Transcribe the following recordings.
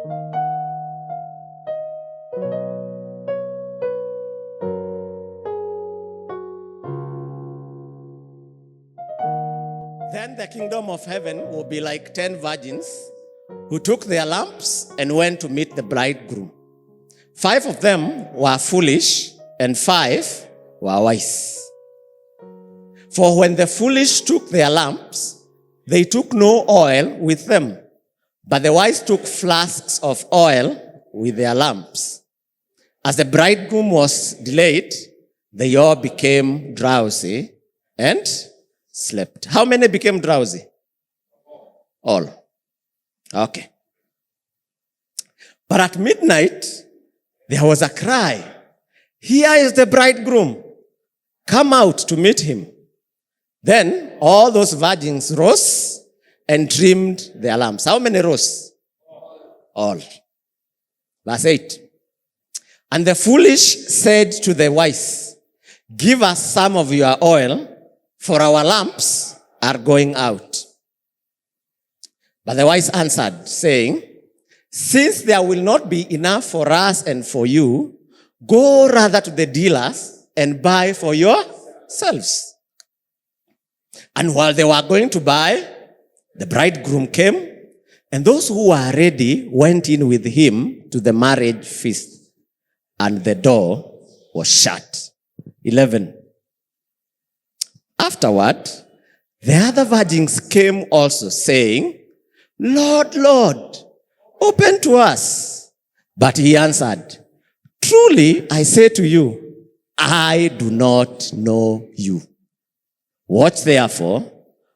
Then the kingdom of heaven will be like 10 virgins who took their lamps and went to meet the bridegroom. 5 of them were foolish and 5 were wise. For when the foolish took their lamps, they took no oil with them, but the wise took flasks of oil with their lamps. As the bridegroom was delayed, they all became drowsy and slept. How many became drowsy? All. Okay. But at midnight, there was a cry. Here is the bridegroom. Come out to meet him. Then all those virgins rose and trimmed their lamps. How many rose? All. Verse 8. And the foolish said to the wise, give us some of your oil, for our lamps are going out. But the wise answered, saying, since there will not be enough for us and for you, go rather to the dealers and buy for yourselves. And while they were going to buy, the bridegroom came, and those who were ready went in with him to the marriage feast, and the door was shut. 11. Afterward, the other virgins came also, saying, Lord, Lord, open to us. But he answered, truly I say to you, I do not know you. Watch therefore,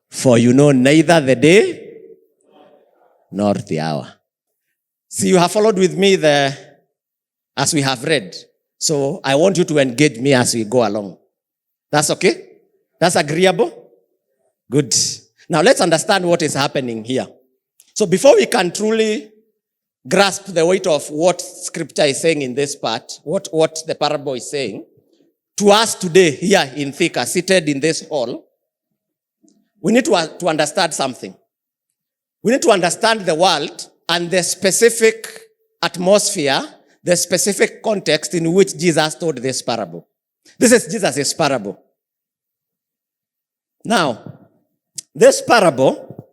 for you know neither the day nor the hour. See, you have followed with me as we have read. So I want you to engage me as we go along. That's okay? That's agreeable? Good. Now let's understand what is happening here. So before we can truly grasp the weight of what scripture is saying in this part, what the parable is saying, to us today here in Thika, seated in this hall, we need to understand something. We need to understand the world and the specific atmosphere, the specific context in which Jesus told this parable. This is Jesus' parable. Now, this parable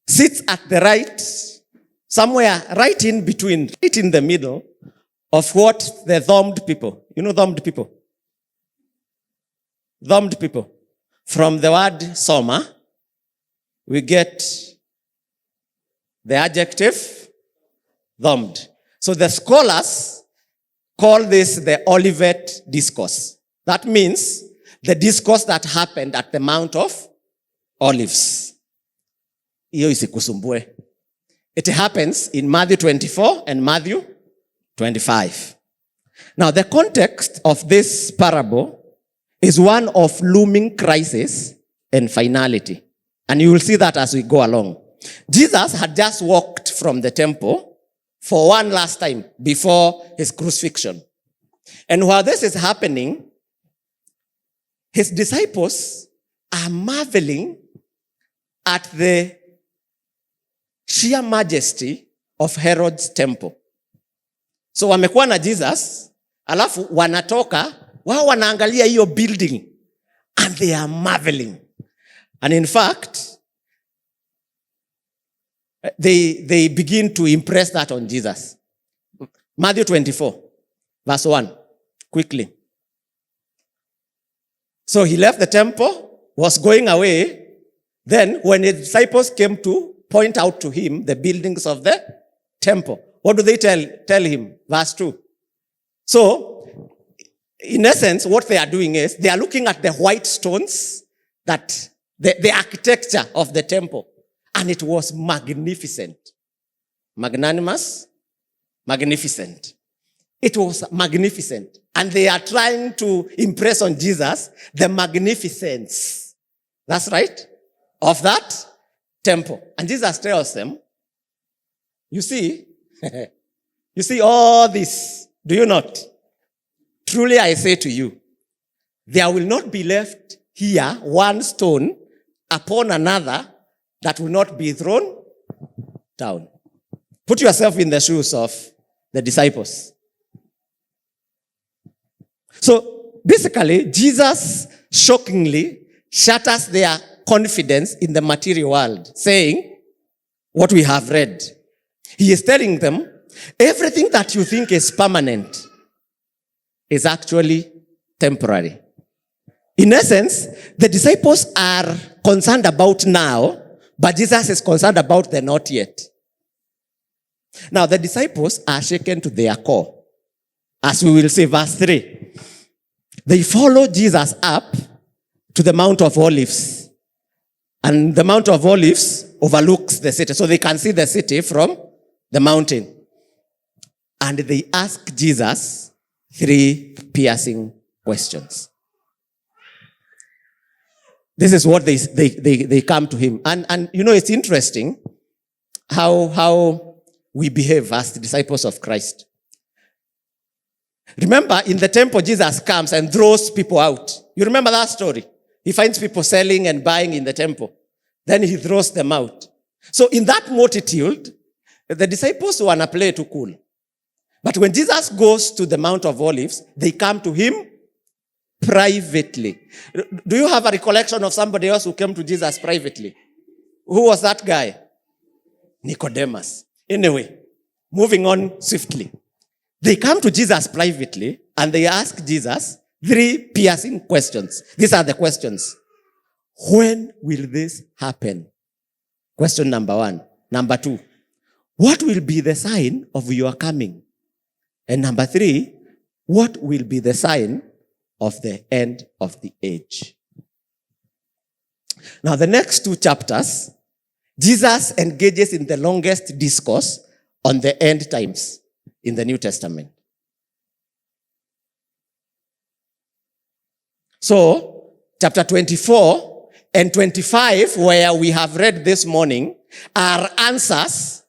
sits at the right, somewhere right in between, right in the middle of what the thumbed people, you know thumbed people? Thumbed people. From the word soma, we get the adjective thumbed. So the scholars call this the Olivet discourse. That means the discourse that happened at the Mount of Olives. It happens in Matthew 24 and Matthew 25. Now the context of this parable is one of looming crisis and finality. And you will see that as we go along. Jesus had just walked from the temple for one last time before his crucifixion. And while this is happening, his disciples are marveling at the sheer majesty of Herod's temple. So wamekuwa na Jesus, alafu wanatoka, wao wanaangalia hiyo building, and they are marveling. And in fact, they begin to impress that on Jesus. Matthew 24, verse 1, quickly. So he left the temple, was going away. Then when his disciples came to point out to him the buildings of the temple, what do they tell him? Verse 2. So, in essence, what they are doing is they are looking at the white stones, that the architecture of the temple, and it was magnificent. Magnanimous, magnificent. It was magnificent. And they are trying to impress on Jesus the magnificence. That's right. Of that temple. And Jesus tells them, you see all this, do you not? Truly I say to you, there will not be left here one stone upon another that will not be thrown down. Put yourself in the shoes of the disciples. So basically, Jesus shockingly shatters their confidence in the material world, saying what we have read. He is telling them, everything that you think is permanent is actually temporary. In essence, the disciples are concerned about now, but Jesus is concerned about the not yet. Now, the disciples are shaken to their core. As we will see, verse 3. They follow Jesus up to the Mount of Olives. And the Mount of Olives overlooks the city. So they can see the city from the mountain. And they ask Jesus 3 piercing questions. This is what they come to him. And you know, it's interesting how we behave as the disciples of Christ. Remember, in the temple, Jesus comes and throws people out. You remember that story? He finds people selling and buying in the temple. Then he throws them out. So in that multitude, the disciples want to play too cool. But when Jesus goes to the Mount of Olives, they come to him privately. Do you have a recollection of somebody else who came to Jesus privately? Who was that guy? Nicodemus. Anyway, moving on swiftly. They come to Jesus privately and they ask Jesus 3 piercing questions. These are the questions. When will this happen? Question number 1. Number 2, what will be the sign of your coming? And number 3, what will be the sign of the end of the age? Now, the next 2 chapters, Jesus engages in the longest discourse on the end times in the New Testament. So, chapter 24 and 25, where we have read this morning, are answers.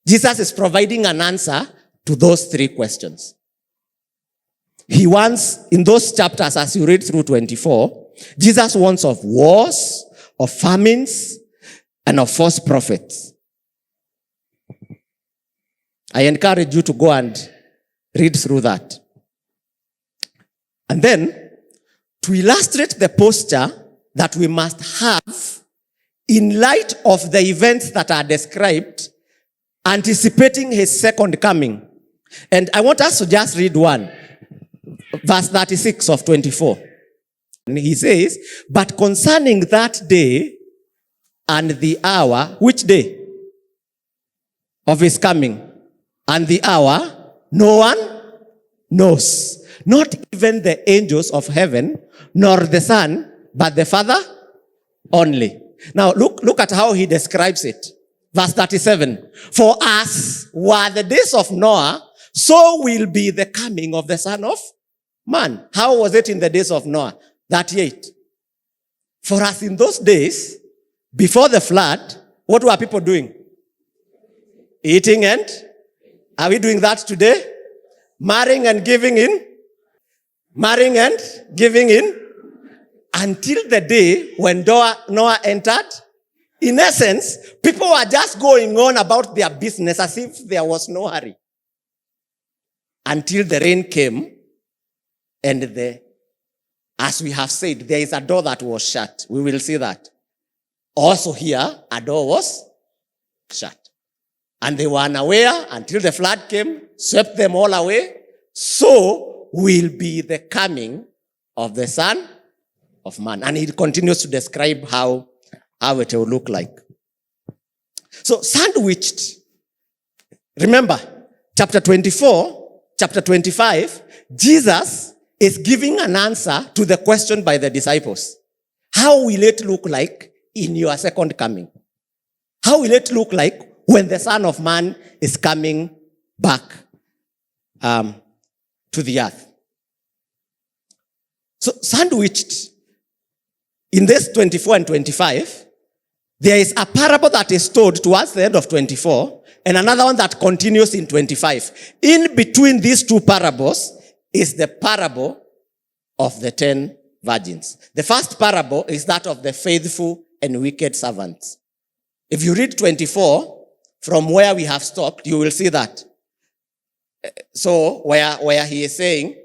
Jesus is providing an answer to those 3 questions. He wants, in those chapters, as you read through 24, Jesus warns of wars, of famines, and of false prophets. I encourage you to go and read through that. And then, to illustrate the posture that we must have in light of the events that are described, anticipating his second coming. And I want us to just read one. Verse 36 of 24. And he says, but concerning that day and the hour, which day? Of his coming. And the hour, no one knows. Not even the angels of heaven, nor the Son, but the Father only. Now look at how he describes it. Verse 37. For as were the days of Noah, so will be the coming of the Son of Man. How was it in the days of Noah? 38. For as in those days, before the flood, what were people doing? Eating and? Are we doing that today? Marrying and giving in? Marrying and giving in? Until the day when Noah entered. In essence, people were just going on about their business as if there was no hurry. Until the rain came and as we have said, there is a door that was shut. We will see that. Also here, a door was shut. And they were unaware until the flood came, swept them all away. So will be the coming of the Son of Man. And he continues to describe how it will look like. So sandwiched, remember, chapter 24, chapter 25, Jesus is giving an answer to the question by the disciples. How will it look like in your second coming? How will it look like when the Son of Man is coming back to the earth? So sandwiched in this 24 and 25, there is a parable that is told towards the end of 24 and another one that continues in 25. In between these 2 parables is the parable of the 10 virgins. The first parable is that of the faithful and wicked servants. If you read 24, from where we have stopped, you will see that. So where he is saying,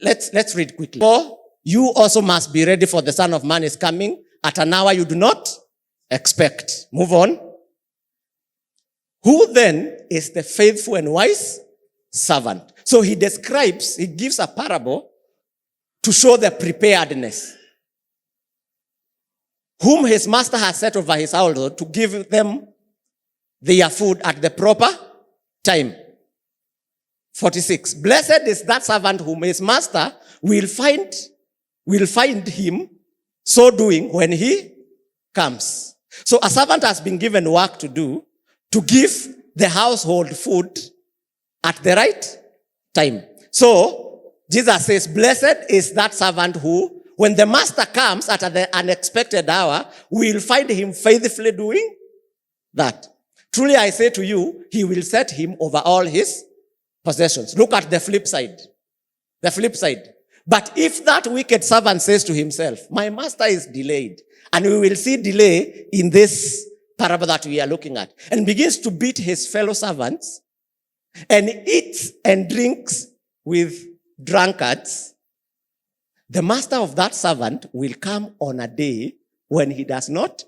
let's read quickly. For you also must be ready, for the Son of Man is coming at an hour you do not expect. Move on. Who then is the faithful and wise servant? So he gives a parable to show the preparedness. Whom his master has set over his household to give them their food at the proper time. 46. Blessed is that servant whom his master will find him so doing when he comes. So a servant has been given work to do, to give the household food at the right time. So Jesus says, blessed is that servant who, when the master comes at the unexpected hour, will find him faithfully doing that. Truly I say to you, he will set him over all his possessions. Look at the flip side. The flip side. But if that wicked servant says to himself, my master is delayed, and we will see delay in this parable that we are looking at, and begins to beat his fellow servants, and eats and drinks with drunkards, the master of that servant will come on a day when he does not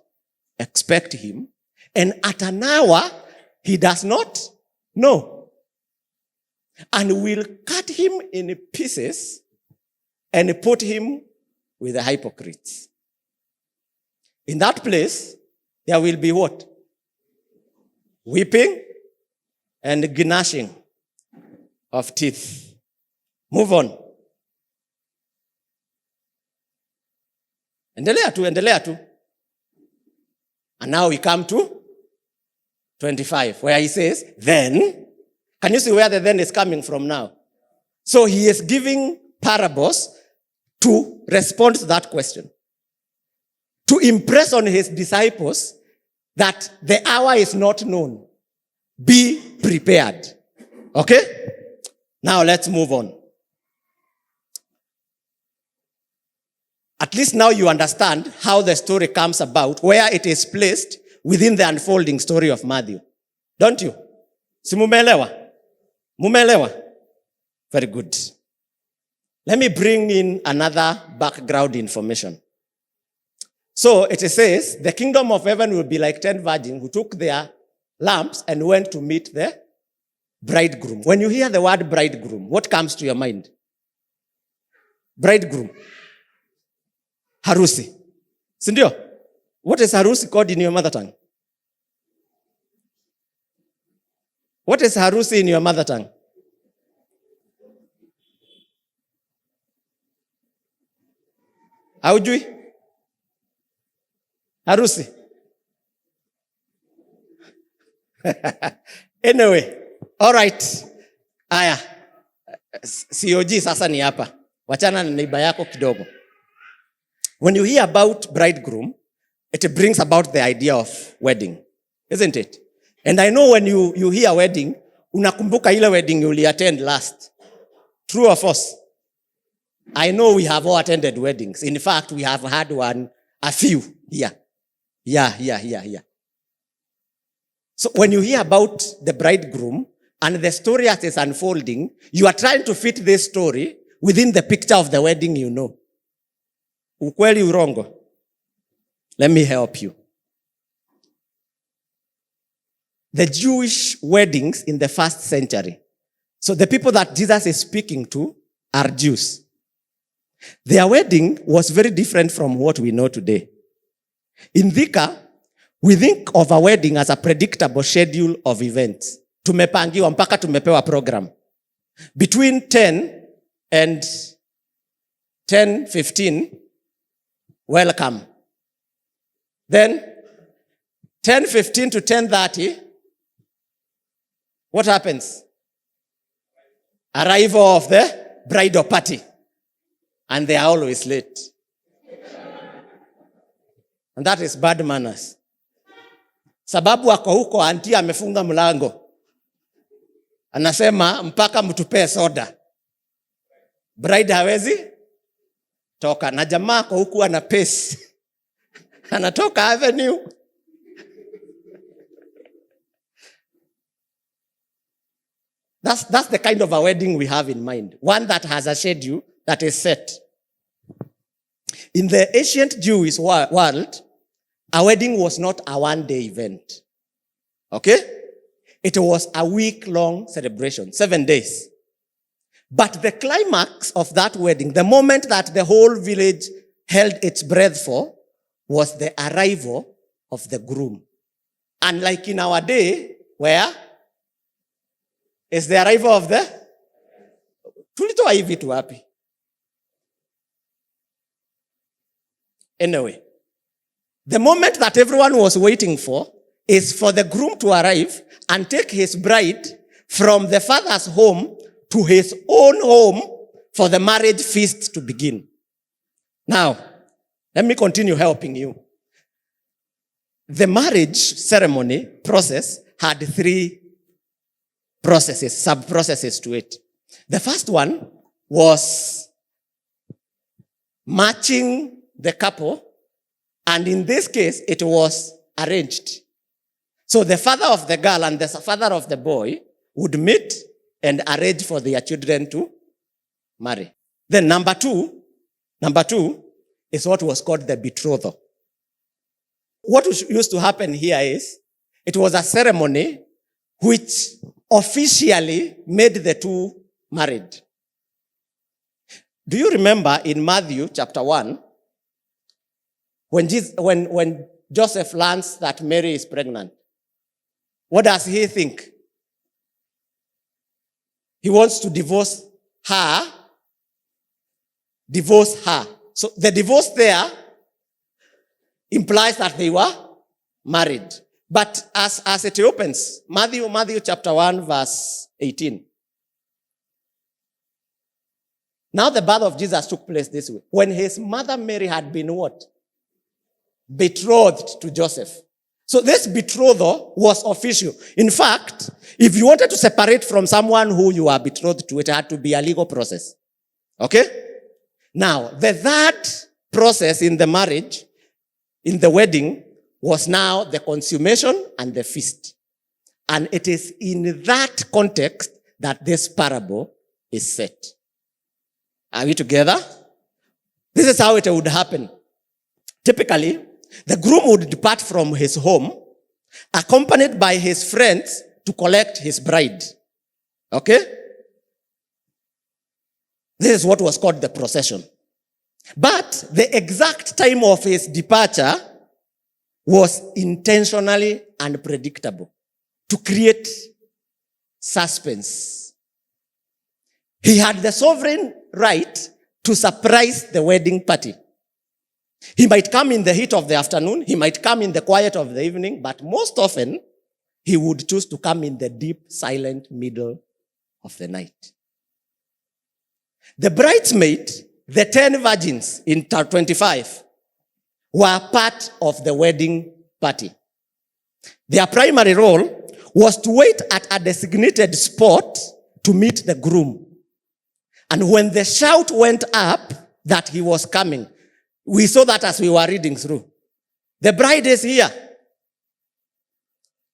expect him, and at an hour he does not know, and will cut him in pieces and put him with the hypocrites. In that place, there will be what? Weeping and gnashing of teeth. Move on. Endelea tu. And now we come to 25, where he says, then, can you see where the then is coming from now? So he is giving parables to respond to that question. To impress on his disciples that the hour is not known. Be prepared. Okay? Now let's move on. At least now you understand how the story comes about, where it is placed within the unfolding story of Matthew. Don't you? Si mumelewa? Mumelewa? Very good. Let me bring in another background information. So it says, the kingdom of heaven will be like 10 virgins who took their lamps and went to meet the bridegroom. When you hear the word bridegroom, what comes to your mind? Bridegroom. Harusi. Sindio? What is harusi called in your mother tongue? What is harusi in your mother tongue? Haujui? Harusi. Anyway, all right. Aya. COG sasa ni hapa. Wachana na neighbor yako kidogo. When you hear about bridegroom, it brings about the idea of wedding, isn't it? And I know when you hear wedding, unakumbuka ile wedding you attend last. True or false? I know we have all attended weddings. In fact, we have had a few here. Yeah. So when you hear about the bridegroom and the story as it's unfolding, you are trying to fit this story within the picture of the wedding you know. Ukweli urongo? Let me help you. The Jewish weddings in the first century. So the people that Jesus is speaking to are Jews. Their wedding was very different from what we know today. In Thika, we think of a wedding as a predictable schedule of events. Tumepangiwa mpaka tumepewa program. Between 10 and 10:15, welcome. Then 10:15 to 10:30, what happens? Arrival of the bridal party. And they are always late. And that is bad manners. Sababu wako huko auntie amefunga mlango. Anasema mpaka mtupe soda. Bride hawezi toka. Na jamaa kwa huku ana pace. Anatoka avenue. That's the kind of a wedding we have in mind. One that has a schedule that is set. In the ancient Jewish world, a wedding was not a one-day event. Okay? It was a week-long celebration, 7 days. But the climax of that wedding, the moment that the whole village held its breath for, was the arrival of the groom. And like in our day, where is the arrival of the tulitoa hivi tu wapi? Anyway, the moment that everyone was waiting for is for the groom to arrive and take his bride from the father's home to his own home for the marriage feast to begin. Now, let me continue helping you. The marriage ceremony process had 3 processes, sub-processes to it. The first one was matching the couple, and in this case, it was arranged. So the father of the girl and the father of the boy would meet and arrange for their children to marry. Then number two is what was called the betrothal. What used to happen here is, it was a ceremony which officially made the two married. Do you remember in Matthew chapter 1, when Joseph learns that Mary is pregnant, what does he think? He wants to divorce her. So the divorce there implies that they were married. But as it opens, Matthew chapter 1 verse 18. Now the birth of Jesus took place this way. When his mother Mary had been what? Betrothed to Joseph. So this betrothal was official. In fact, if you wanted to separate from someone who you are betrothed to, it had to be a legal process. Okay? Now, the third process in the marriage, in the wedding, was now the consummation and the feast. And it is in that context that this parable is set. Are we together? This is how it would happen. Typically, the groom would depart from his home, accompanied by his friends to collect his bride. Okay? This is what was called the procession. But the exact time of his departure was intentionally unpredictable to create suspense. He had the sovereign right to surprise the wedding party. He might come in the heat of the afternoon, he might come in the quiet of the evening, but most often, he would choose to come in the deep, silent middle of the night. The bridesmaids, the 10 virgins in 25, were part of the wedding party. Their primary role was to wait at a designated spot to meet the groom. And when the shout went up that he was coming, we saw that as we were reading through. The bride is here.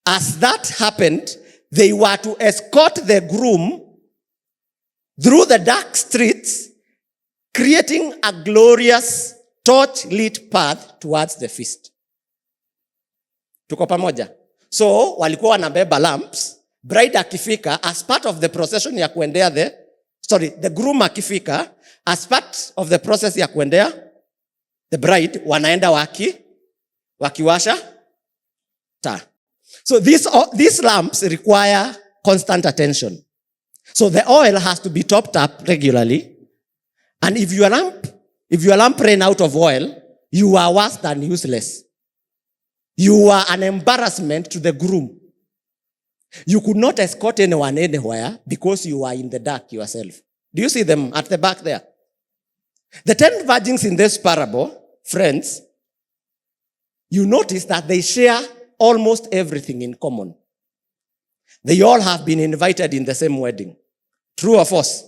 As that happened, they were to escort the groom through the dark streets, creating a glorious torch-lit path towards the feast. Tuko pamoja? So, walikuwa wanabeba lamps, bride akifika, as part of the procession ya kuendea the groom akifika, as part of the process ya kuendea the bride, wanaenda wakiwasha taa. So these lamps require constant attention. So the oil has to be topped up regularly. And if your lamp ran out of oil, you are worse than useless. You are an embarrassment to the groom. You could not escort anyone anywhere because you are in the dark yourself. Do you see them at the back there? The 10 virgins in this parable, friends, you notice that they share almost everything in common. They all have been invited in the same wedding. True or false?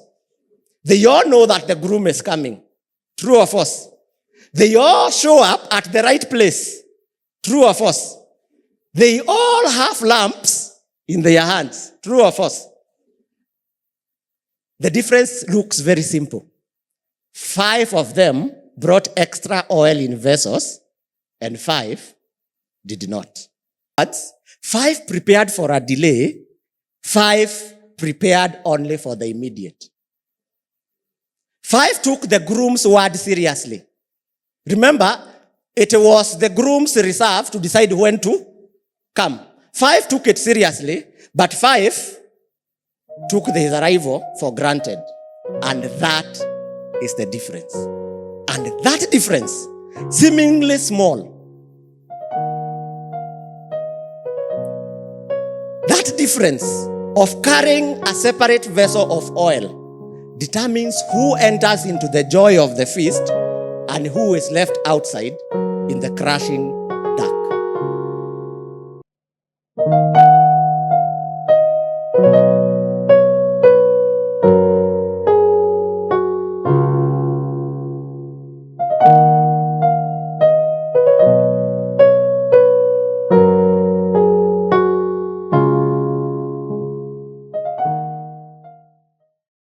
They all know that the groom is coming. True or false? They all show up at the right place. True or false? They all have lamps in their hands. True or false? The difference looks very simple. 5 of them brought extra oil in vessels, and 5 did not. But 5 prepared for a delay, 5 prepared only for the immediate. 5 took the groom's word seriously. Remember, it was the groom's reserve to decide when to come. 5 took it seriously, but 5 took his arrival for granted. And that is the difference. And that difference, seemingly small, that difference of carrying a separate vessel of oil determines who enters into the joy of the feast and who is left outside in the crushing